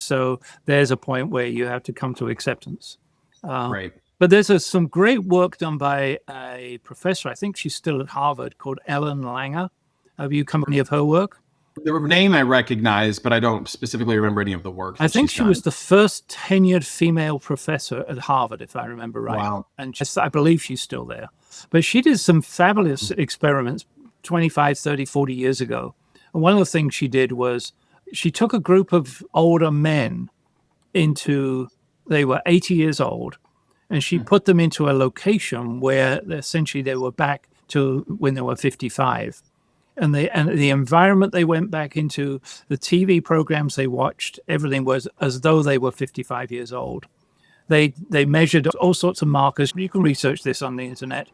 So there's a point where you have to come to acceptance. Right. But there's some great work done by a professor, I think she's still at Harvard, called Ellen Langer. Have you come any of her work? The name I recognize, but I don't specifically remember any of the work I that think she's she done. was the first tenured female professor at Harvard, if I remember right. Wow. And I believe she's still there. But she did some fabulous experiments 25, 30, 40 years ago. And one of the things she did was she took a group of older men they were 80 years old, and she put them into a location where essentially they were back to when they were 55. And the environment they went back into, the TV programs they watched, everything was as though they were 55 years old. They measured all sorts of markers. You can research this on the internet.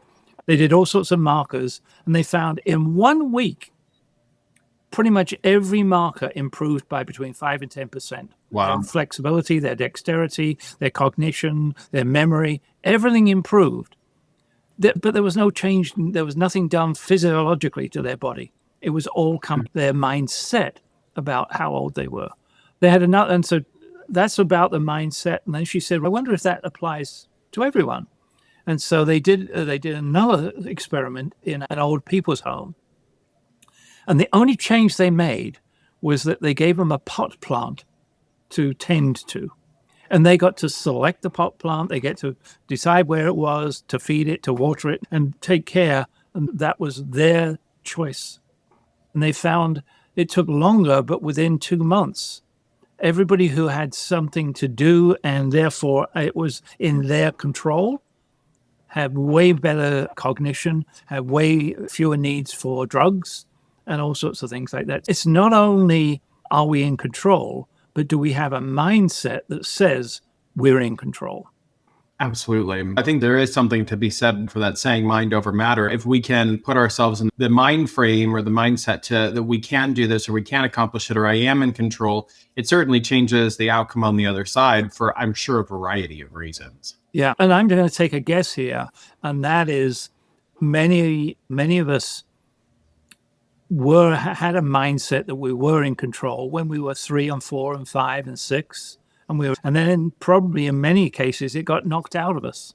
They did all sorts of markers, and they found in 1 week, pretty much every marker improved by between 5 and 10%. Wow. Their flexibility, their dexterity, their cognition, their memory, everything improved. But there was no change. There was nothing done physiologically to their body. It was all their mindset about how old they were. They had another, and so that's about the mindset. And then she said, "I wonder if that applies to everyone." And so they did another experiment in an old people's home. And the only change they made was that they gave them a pot plant to tend to. And they got to select the pot plant. They get to decide where it was, to feed it, to water it, and take care. And that was their choice. And they found it took longer, but within 2 months, everybody who had something to do and therefore it was in their control had way better cognition, had way fewer needs for drugs and all sorts of things like that. It's not only are we in control, but do we have a mindset that says we're in control? Absolutely. I think there is something to be said for that saying, mind over matter. If we can put ourselves in the mind frame or the mindset that we can do this or we can accomplish it or I am in control, it certainly changes the outcome on the other side for, I'm sure, a variety of reasons. Yeah. And I'm going to take a guess here. And that is many of us had a mindset that we were in control when we were 3 and 4 and 5 and 6. And then probably in many cases, it got knocked out of us.